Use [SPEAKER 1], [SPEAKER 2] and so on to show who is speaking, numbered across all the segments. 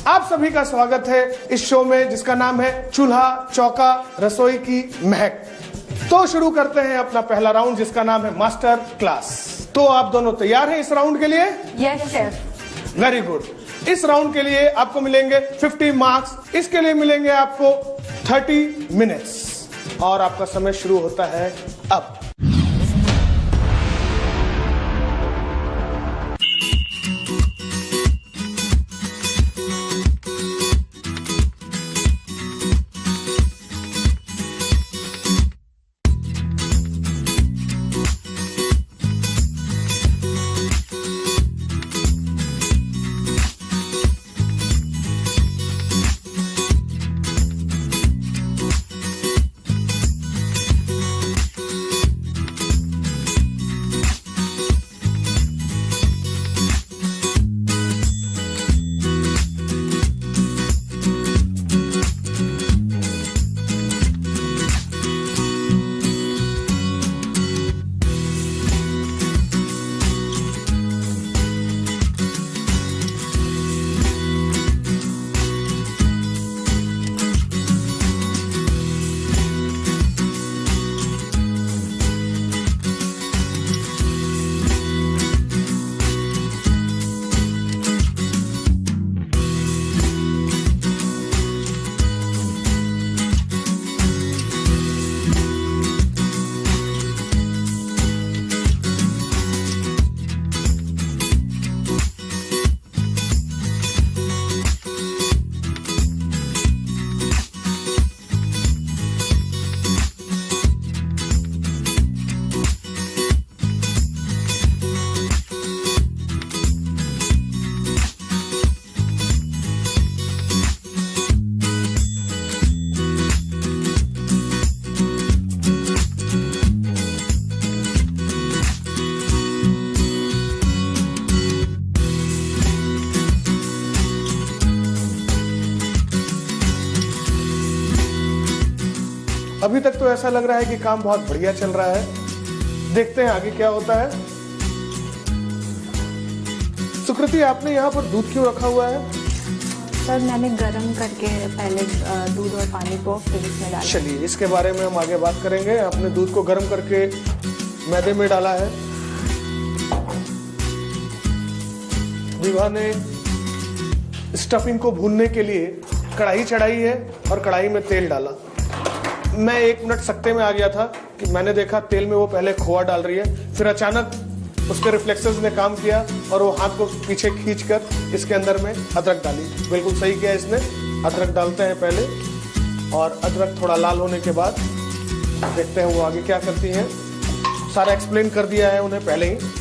[SPEAKER 1] आप सभी का स्वागत है इस शो में जिसका नाम है चूल्हा चौका रसोई की महक। तो शुरू करते हैं अपना पहला राउंड जिसका नाम है मास्टर क्लास। तो आप दोनों तैयार हैं इस राउंड के लिए?
[SPEAKER 2] Yes chef.
[SPEAKER 1] Very good. इस राउंड के लिए आपको मिलेंगे 50 मार्क्स। इसके लिए मिलेंगे आपको 30 मिनट्स और आपका समय शुरू होता है अब। अभी तक तो ऐसा लग रहा है कि काम बहुत बढ़िया चल रहा है। देखते हैं आगे क्या होता है। सुकृति, आपने यहाँ पर दूध क्यों रखा हुआ है?
[SPEAKER 2] सर मैंने गरम करके पहले दूध और पानी को फिर इसमें डाला।
[SPEAKER 1] चलिए इसके बारे में हम आगे बात करेंगे। आपने दूध को गर्म करके मैदे में डाला है। विभा ने स्टफिंग को भूनने के लिए कढ़ाई चढ़ाई है और कढ़ाई में तेल डाला। मैं 1 मिनट सकते में आ गया था कि मैंने देखा तेल में वो पहले खोआ डाल रही है, फिर अचानक उसके रिफ्लेक्सेस ने काम किया और वो हाथ को पीछे खींचकर इसके अंदर में अदरक डाली। बिल्कुल सही किया इसने। अदरक डालते हैं पहले और अदरक थोड़ा लाल होने के बाद देखते हैं वो आगे क्या करती हैं। सारा एक्सप्लेन कर दिया है उन्हें पहले ही।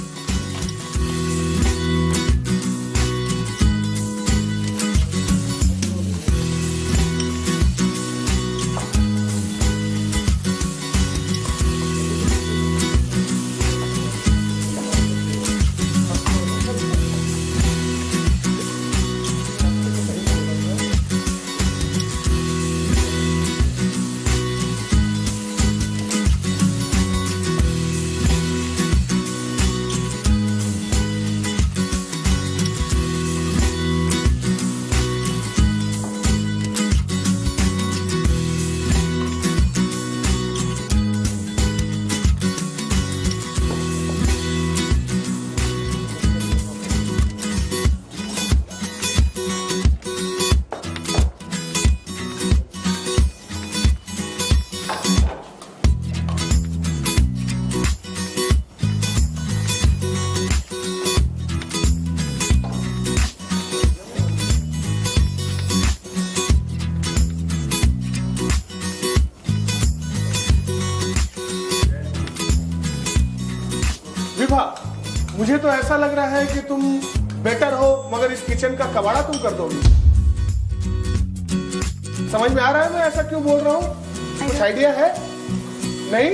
[SPEAKER 1] मुझे तो ऐसा लग रहा है कि तुम बेटर हो, मगर इस किचन का कबाड़ा तुम कर दोगी। समझ में आ रहा है मैं ऐसा क्यों बोल रहा हूँ? कुछ आइडिया है? नहीं?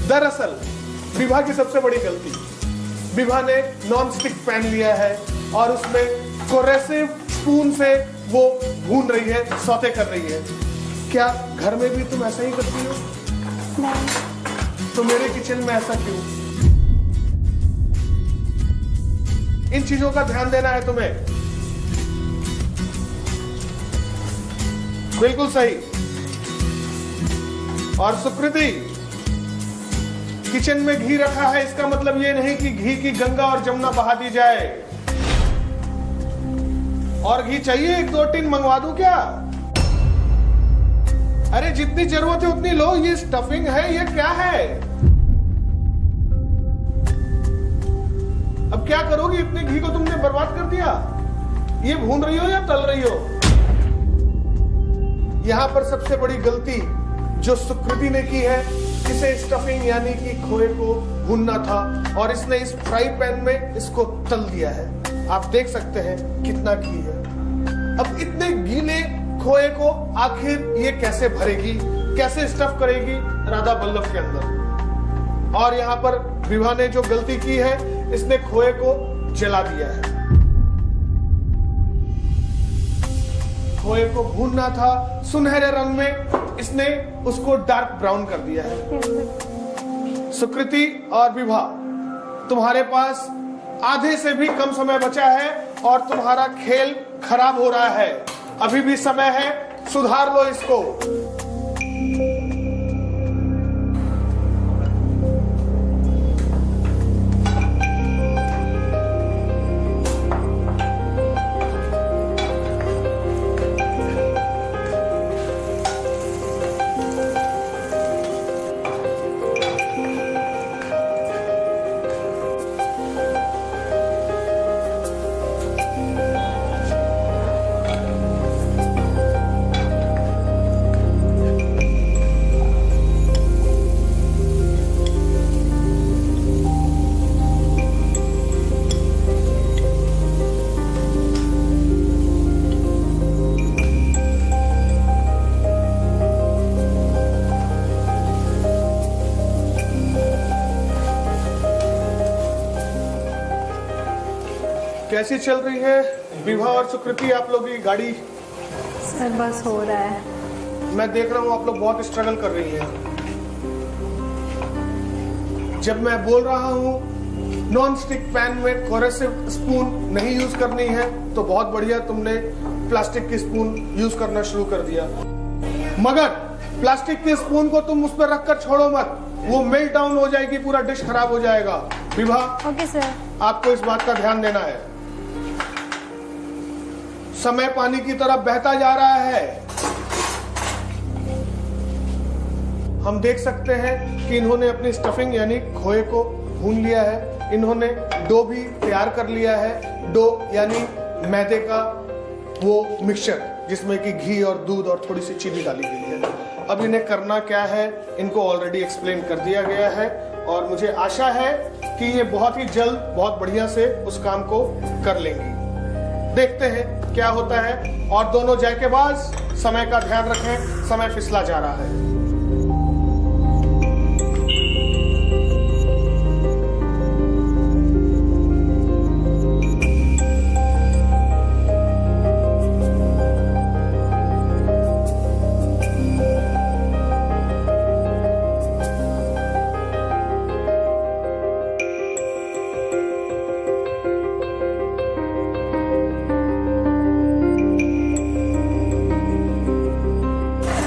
[SPEAKER 1] दरअसल विभा की सबसे बड़ी गलती, विभा ने नॉन स्टिक पैन लिया है और उसमें कोरेसिव स्पून से वो भून रही है, सौते कर रही है। क्या घर में भी तुम ऐसा ही करती हो?
[SPEAKER 2] नहीं।
[SPEAKER 1] तो मेरे किचन में ऐसा क्यों? इन चीजों का ध्यान देना है तुम्हें। बिल्कुल सही। और सुकृति, किचन में घी रखा है, इसका मतलब ये नहीं कि घी की गंगा और जमुना बहा दी जाए। और घी चाहिए? 1-2 टिन मंगवा दूं क्या? अरे जितनी जरूरत है उतनी लो। ये स्टफिंग है, ये क्या है? अब क्या करोगी? इतने घी को तुमने बर्बाद कर दिया। ये भून रही हो या तल रही हो? यहां पर सबसे बड़ी गलती जो सुकृति ने की है, इसे स्टफिंग यानी कि खोए को भूनना था और इसने इस फ्राई पैन में इसको तल दिया है। आप देख सकते हैं कितना घी है। अब इतने गीले खोए को आखिर ये कैसे भरेगी, कैसे स्टफ करेगी राधा बल्लभ के अंदर? और यहां पर विभा ने जो गलती की है, इसने खोए को जला दिया है। खोए को भूनना था सुनहरे रंग में, इसने उसको डार्क ब्राउन कर दिया है। सुकृति और विभा, तुम्हारे पास आधे से भी कम समय बचा है और तुम्हारा खेल खराब हो रहा है। अभी भी समय है, सुधार लो इसको। कैसी चल रही है विभा और सुकृति आप लोग की गाड़ी?
[SPEAKER 2] सर बस हो रहा है।
[SPEAKER 1] मैं देख रहा हूँ आप लोग बहुत स्ट्रगल कर रही हैं। जब मैं बोल रहा हूँ नॉन स्टिक पैन में कोरेसिव स्पून नहीं यूज करनी है, तो बहुत बढ़िया तुमने प्लास्टिक की स्पून यूज करना शुरू कर दिया। मगर प्लास्टिक के स्पून को तुम उस पर रखकर छोड़ो मत, वो मेल्ट डाउन हो जाएगी, पूरा डिश खराब हो जाएगा। Vibha,
[SPEAKER 2] okay sir. आपको
[SPEAKER 1] इस बात का ध्यान देना है। समय पानी की तरफ बहता जा रहा है। हम देख सकते हैं कि इन्होंने अपनी स्टफिंग यानी खोए को भून लिया है। इन्होंने डो भी तैयार कर लिया है। डो यानी मैदे का वो मिक्सचर जिसमें कि घी और दूध और थोड़ी सी चीनी डाली गई है। अब इन्हें करना क्या है, इनको ऑलरेडी एक्सप्लेन कर दिया गया है और मुझे आशा है कि ये बहुत ही जल्द बहुत बढ़िया से उस काम को कर लेंगी। देखते हैं क्या होता है। और दोनों जायकेबाज, समय का ध्यान रखें, समय फिसला जा रहा है।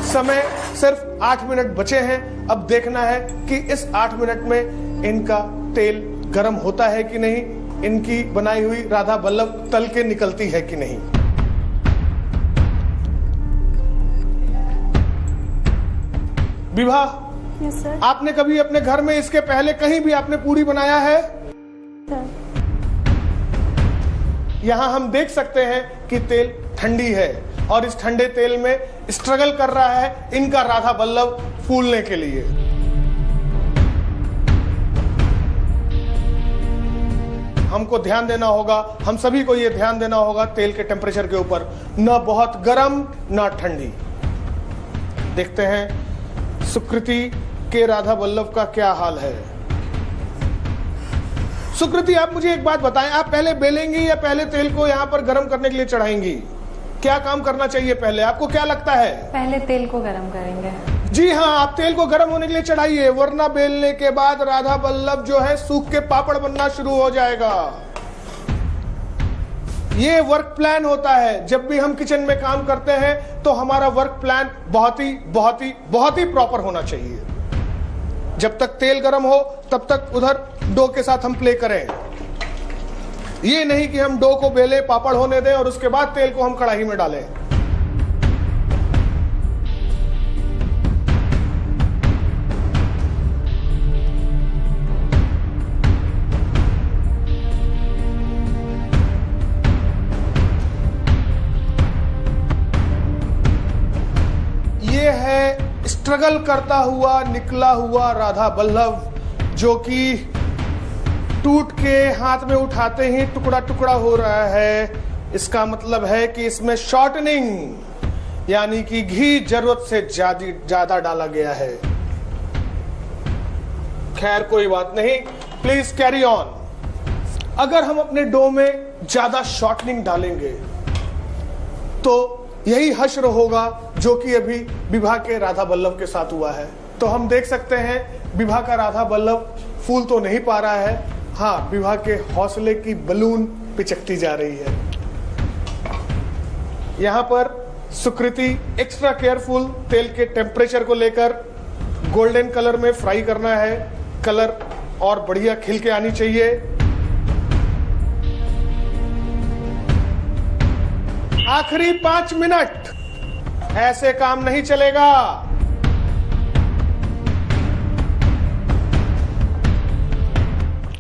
[SPEAKER 1] समय सिर्फ 8 मिनट बचे हैं। अब देखना है कि इस 8 मिनट में इनका तेल गर्म होता है कि नहीं, इनकी बनाई हुई राधा बल्लभ तल के निकलती है कि नहीं। Vibha,
[SPEAKER 2] yes sir.
[SPEAKER 1] आपने कभी अपने घर में इसके पहले कहीं भी आपने पूरी बनाया है?
[SPEAKER 2] सर।
[SPEAKER 1] यहां हम देख सकते हैं कि तेल ठंडी है और इस ठंडे तेल में स्ट्रगल कर रहा है इनका राधा बल्लभ फूलने के लिए। हमको ध्यान देना होगा, हम सभी को यह ध्यान देना होगा तेल के टेम्परेचर के ऊपर, न बहुत गर्म न ठंडी। देखते हैं सुकृति के राधा बल्लभ का क्या हाल है। सुकृति, आप मुझे एक बात बताएं, आप पहले बेलेंगी या पहले तेल को यहां पर गर्म करने के लिए चढ़ाएंगी? क्या काम करना चाहिए पहले, आपको क्या लगता है?
[SPEAKER 2] पहले तेल को गरम करेंगे।
[SPEAKER 1] जी हाँ, आप तेल को गर्म होने के लिए चढ़ाइए, वरना बेलने के बाद राधा बल्लभ जो है सूख के पापड़ बनना शुरू हो जाएगा। ये वर्क प्लान होता है। जब भी हम किचन में काम करते हैं तो हमारा वर्क प्लान बहुत ही प्रॉपर होना चाहिए। जब तक तेल गर्म हो तब तक उधर डो के साथ हम प्ले करें। ये नहीं कि हम डो को बेले, पापड़ होने दें और उसके बाद तेल को हम कढ़ाई में डालें। ये है स्ट्रगल करता हुआ निकला हुआ राधा बल्लभ, जो कि टूट के हाथ में उठाते ही टुकड़ा टुकड़ा हो रहा है। इसका मतलब है कि इसमें शॉर्टनिंग यानी कि घी जरूरत से ज्यादा डाला गया है। खैर कोई बात नहीं, प्लीज कैरी ऑन। अगर हम अपने डो में ज्यादा शॉर्टनिंग डालेंगे तो यही हश्र होगा जो कि अभी विभा के राधा बल्लभ के साथ हुआ है। तो हम देख सकते हैं विभा का राधा बल्लभ फूल तो नहीं पा रहा है, हाँ विभा के हौसले की बलून पिचकती जा रही है। यहां पर सुकृति एक्स्ट्रा केयरफुल, तेल के टेम्परेचर को लेकर गोल्डन कलर में फ्राई करना है। कलर और बढ़िया खिल के आनी चाहिए। आखिरी 5 मिनट, ऐसे काम नहीं चलेगा।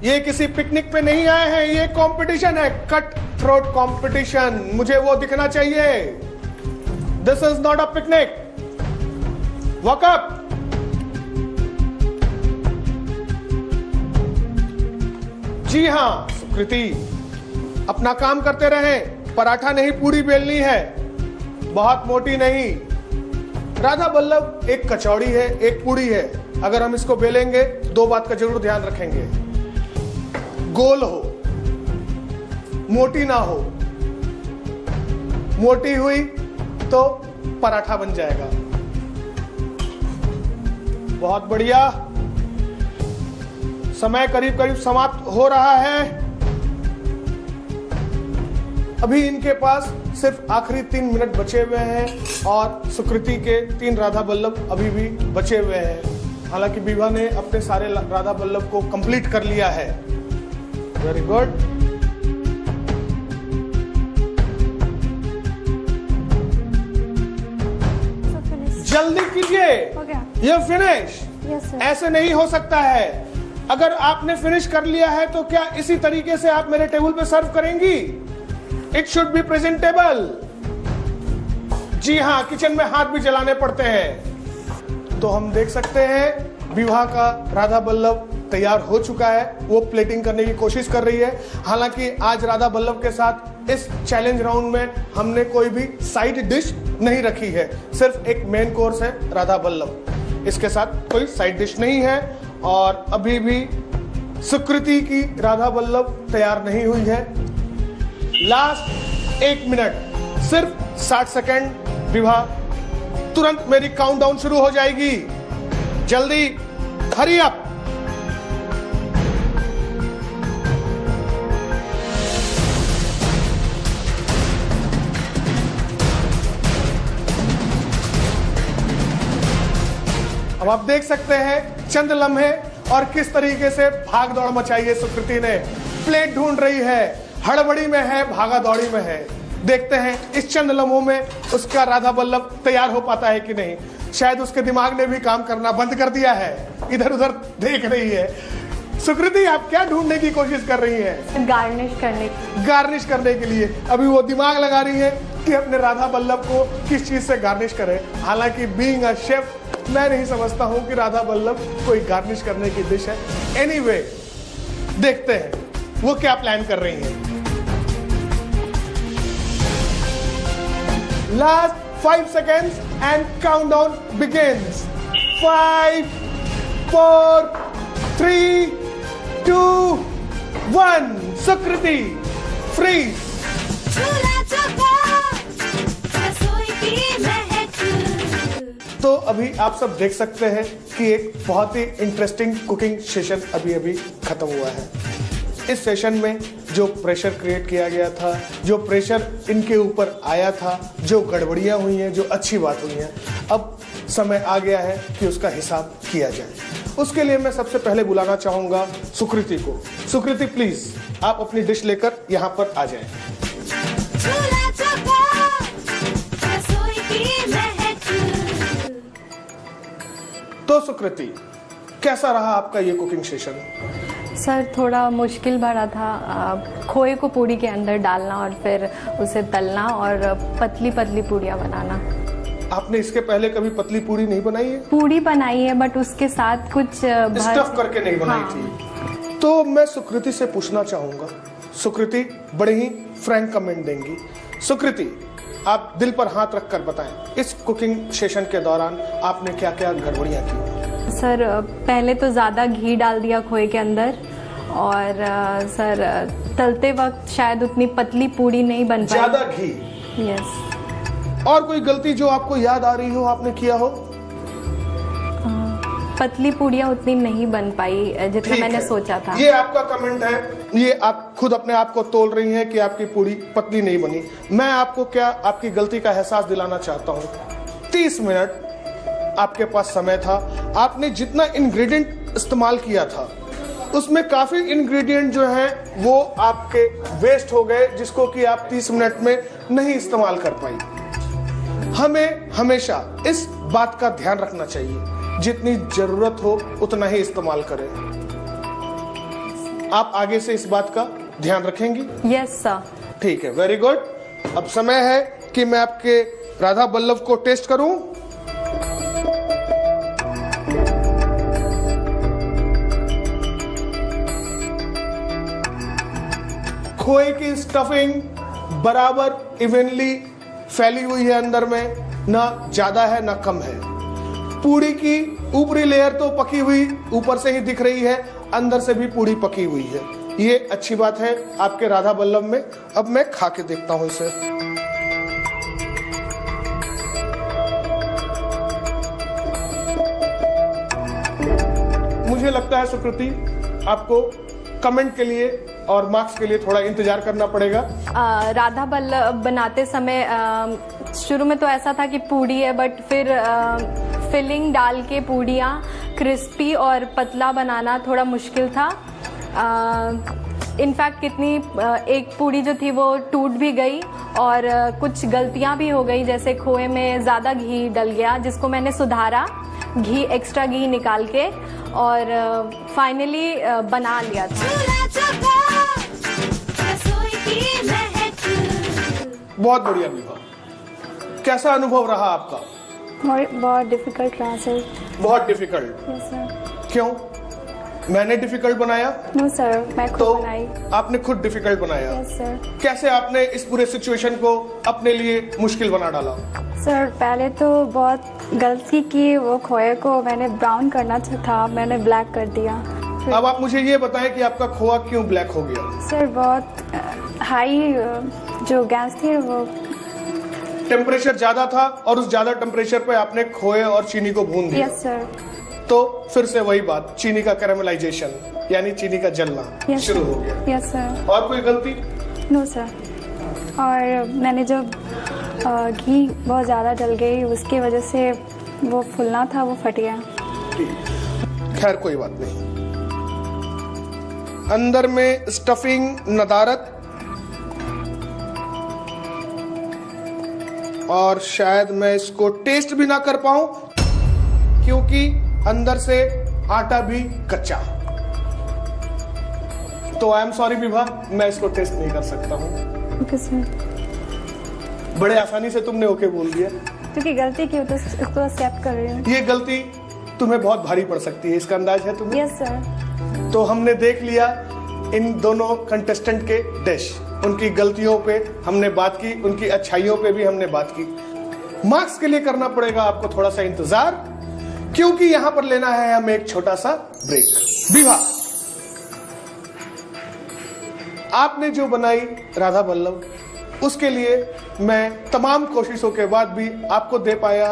[SPEAKER 1] ये किसी पिकनिक पे नहीं आए हैं, ये कंपटीशन है, कट थ्रोट कंपटीशन। मुझे वो दिखना चाहिए। This is not a picnic. Walk up. जी हां सुकृति, अपना काम करते रहें। पराठा नहीं पूरी बेलनी है, बहुत मोटी नहीं। राधा बल्लभ एक कचौड़ी है, एक पूड़ी है। अगर हम इसको बेलेंगे 2 बात का जरूर ध्यान रखेंगे, गोल हो, मोटी ना हो। मोटी हुई तो पराठा बन जाएगा। बहुत बढ़िया, समय करीब करीब समाप्त हो रहा है। अभी इनके पास सिर्फ आखिरी 3 मिनट बचे हुए हैं और सुकृति के 3 राधा बल्लभ अभी भी बचे हुए हैं। हालांकि विभा ने अपने सारे राधा बल्लभ को कंप्लीट कर लिया है। Very good. जल्दी कीजिए, ये फिनिश। ऐसे नहीं हो सकता है। अगर आपने फिनिश कर लिया है तो क्या इसी तरीके से आप मेरे टेबल पे सर्व करेंगी? It should be presentable. जी हाँ, किचन में हाथ भी जलाने पड़ते हैं। तो हम देख सकते हैं विभा का राधा बल्लभ तैयार हो चुका है। वो प्लेटिंग करने की कोशिश कर रही है। हालांकि आज राधा बल्लभ के साथ इस चैलेंज राउंड में हमने कोई भी साइड डिश नहीं रखी है, सिर्फ एक मेन कोर्स है राधा बल्लभ। इसके साथ कोई साइड डिश नहीं है। और अभी भी सुकृति की राधा बल्लभ तैयार नहीं हुई है। लास्ट 1 मिनट, सिर्फ 60 सेकेंड। विभा, तुरंत मेरी काउंटडाउन शुरू हो जाएगी। जल्दी, हरी अप। अब आप देख सकते हैं चंद लम्हे और किस तरीके से भाग दौड़ मचाई है सुकृति ने। प्लेट ढूंढ रही है, हड़बड़ी में है, भागा दौड़ी में है। देखते हैं इस चंद लम्हों में उसका राधा बल्लभ तैयार हो पाता है कि नहीं। शायद उसके दिमाग ने भी काम करना बंद कर दिया है, इधर उधर देख रही है। सुकृति, आप क्या ढूंढने की कोशिश कर रही हैं? गार्निश करने के लिए अभी वो दिमाग लगा रही है कि अपने राधा बल्लभ को किस चीज से गार्निश करें। हालांकि बीइंग अ शेफ मैं नहीं समझता हूं कि राधा बल्लभ कोई गार्निश करने की डिश है। एनीवे, देखते हैं वो क्या प्लान कर रही हैं। Last 5 seconds and countdown begins. 5, 4, 3, 2, 1. Sukriti, freeze. तो अभी आप सब देख सकते हैं कि एक बहुत ही इंटरेस्टिंग कुकिंग सेशन अभी खत्म हुआ है। इस सेशन में जो प्रेशर क्रिएट किया गया था, जो प्रेशर इनके ऊपर आया था, जो गड़बड़ियां हुई हैं, जो अच्छी बात हुई हैं, अब समय आ गया है कि उसका हिसाब किया जाए। उसके लिए मैं सबसे पहले बुलाना चाहूंगा सुकृति को। सुकृति प्लीज आप अपनी डिश लेकर यहाँ पर आ जाएं। तो सुकृति, कैसा रहा आपका ये कुकिंग सेशन?
[SPEAKER 2] सर थोड़ा मुश्किल भरा था, खोए को पूड़ी के अंदर डालना और फिर उसे तलना और पतली पतली पूड़ियाँ बनाना।
[SPEAKER 1] आपने इसके पहले कभी पतली पूड़ी नहीं बनाई है?
[SPEAKER 2] पूड़ी बनाई है बट उसके साथ कुछ
[SPEAKER 1] स्टफ करके नहीं बनाई थी। तो मैं सुकृति से पूछना चाहूंगा, सुकृति बड़े ही फ्रैंक कमेंट देंगी। सुकृति, आप दिल पर हाथ रखकर बताएं, इस कुकिंग सेशन के दौरान आपने क्या क्या गड़बड़ियां की?
[SPEAKER 2] सर पहले तो ज़्यादा घी डाल दिया खोए के अंदर और सर तलते वक्त शायद उतनी पतली पूड़ी नहीं बन पाई।
[SPEAKER 1] ज़्यादा घी?
[SPEAKER 2] यस।
[SPEAKER 1] और कोई गलती जो आपको याद आ रही हो आपने किया हो?
[SPEAKER 2] पतली पूड़ियाँ उतनी नहीं बन पाई जितना मैंने सोचा था।
[SPEAKER 1] ये आपका कमेंट है, ये आप खुद अपने आप को तोल रही हैं कि आपकी पूड़ी पतली नहीं बनी। मैं आपको क्या आपकी गलती का एहसास दिलाना चाहता हूँ। 30 मिनट आपके पास समय था, आपने जितना इंग्रेडिएंट इस्तेमाल किया था उसमें काफी इंग्रेडिएंट जो हैं वो आपके वेस्ट हो गए, जिसको कि आप 30 मिनट में नहीं इस्तेमाल कर पाई। हमें हमेशा इस बात का ध्यान रखना चाहिए, जितनी जरूरत हो उतना ही इस्तेमाल करें। आप आगे से इस बात का ध्यान रखेंगी?
[SPEAKER 2] Yes sir.
[SPEAKER 1] ठीक है, वेरी गुड। अब समय है कि मैं आपके राधा बल्लभ को टेस्ट करूं। खोए की स्टफिंग बराबर इवनली फैली हुई है, अंदर में ना ज्यादा है ना कम है। पूड़ी की ऊपरी लेयर तो पकी हुई ऊपर से ही दिख रही है, अंदर से भी पूड़ी पकी हुई है। ये अच्छी बात है आपके राधा बल्लभ में। अब मैं खा के देखता हूं इसे। मुझे लगता है सुकृति आपको कमेंट के लिए और मार्क्स के लिए थोड़ा इंतजार करना पड़ेगा।
[SPEAKER 2] राधा बल्लभ बनाते समय शुरू में तो ऐसा था कि पूड़ी है, बट फिर फिलिंग डाल के पूड़ियाँ क्रिस्पी और पतला बनाना थोड़ा मुश्किल था। इनफैक्ट कितनी एक पूड़ी जो थी वो टूट भी गई और कुछ गलतियाँ भी हो गई, जैसे खोए में ज़्यादा घी डल गया जिसको मैंने सुधारा, घी एक्स्ट्रा घी निकाल के, और फाइनली बना लिया था।
[SPEAKER 1] बहुत बढ़िया विभा, कैसा अनुभव रहा आपका?
[SPEAKER 2] बहुत डिफिकल्ट रहा सर।
[SPEAKER 1] बहुत डिफिकल्ट?
[SPEAKER 2] Yes sir.
[SPEAKER 1] क्यों? मैंने डिफिकल्ट बनाया?
[SPEAKER 2] नो सर, मैं खुद बनाई।
[SPEAKER 1] आपने खुद डिफिकल्ट बनाया?
[SPEAKER 2] Yes sir.
[SPEAKER 1] कैसे आपने इस पूरे सिचुएशन को अपने लिए मुश्किल बना डाला?
[SPEAKER 3] सर पहले तो बहुत गलती की, वो खोए को मैंने ब्राउन करना था, मैंने ब्लैक कर दिया।
[SPEAKER 1] अब आप मुझे ये बताएं कि आपका खोआ क्यों ब्लैक हो गया?
[SPEAKER 3] सर बहुत हाई जो गैस थी वो
[SPEAKER 1] टेम्परेचर ज्यादा था और उस ज्यादा टेम्परेचर पे आपने खोए और चीनी को भून दिया।
[SPEAKER 3] Yes sir.
[SPEAKER 1] तो फिर से वही बात, चीनी का कैरामलाइजेशन यानी चीनी का जलना शुरू हो गया।
[SPEAKER 3] Yes sir.
[SPEAKER 1] और कोई गलती?
[SPEAKER 3] No sir. और मैंने जब घी बहुत ज़्यादा डल गई उसकी वजह से वो फूलना था वो फट गया।
[SPEAKER 1] खैर कोई बात नहीं। अंदर में स्टफिंग नदारत और शायद मैं इसको टेस्ट भी ना कर पाऊं क्योंकि अंदर से आटा भी कच्चा। तो आई एम सॉरी विभा, मैं इसको टेस्ट नहीं कर सकता हूं।
[SPEAKER 3] Okay sir.
[SPEAKER 1] बड़े आसानी से तुमने ओके बोल दिया।
[SPEAKER 3] क्योंकि गलती की तो इसको एक्सेप्ट कर रही हूँ।
[SPEAKER 1] ये गलती तुम्हें बहुत भारी पड़ सकती है, इसका अंदाज है तुम्हें?
[SPEAKER 3] Yes sir.
[SPEAKER 1] तो हमने देख लिया इन दोनों कंटेस्टेंट के डिश, उनकी गलतियों पे हमने बात की, उनकी अच्छाइयों पे भी हमने बात की। मार्क्स के लिए करना पड़ेगा आपको थोड़ा सा इंतजार, क्योंकि यहां पर लेना है हमें एक छोटा सा ब्रेक। विभा, आपने जो बनाई राधा बल्लभ, उसके लिए मैं तमाम कोशिशों के बाद भी आपको दे पाया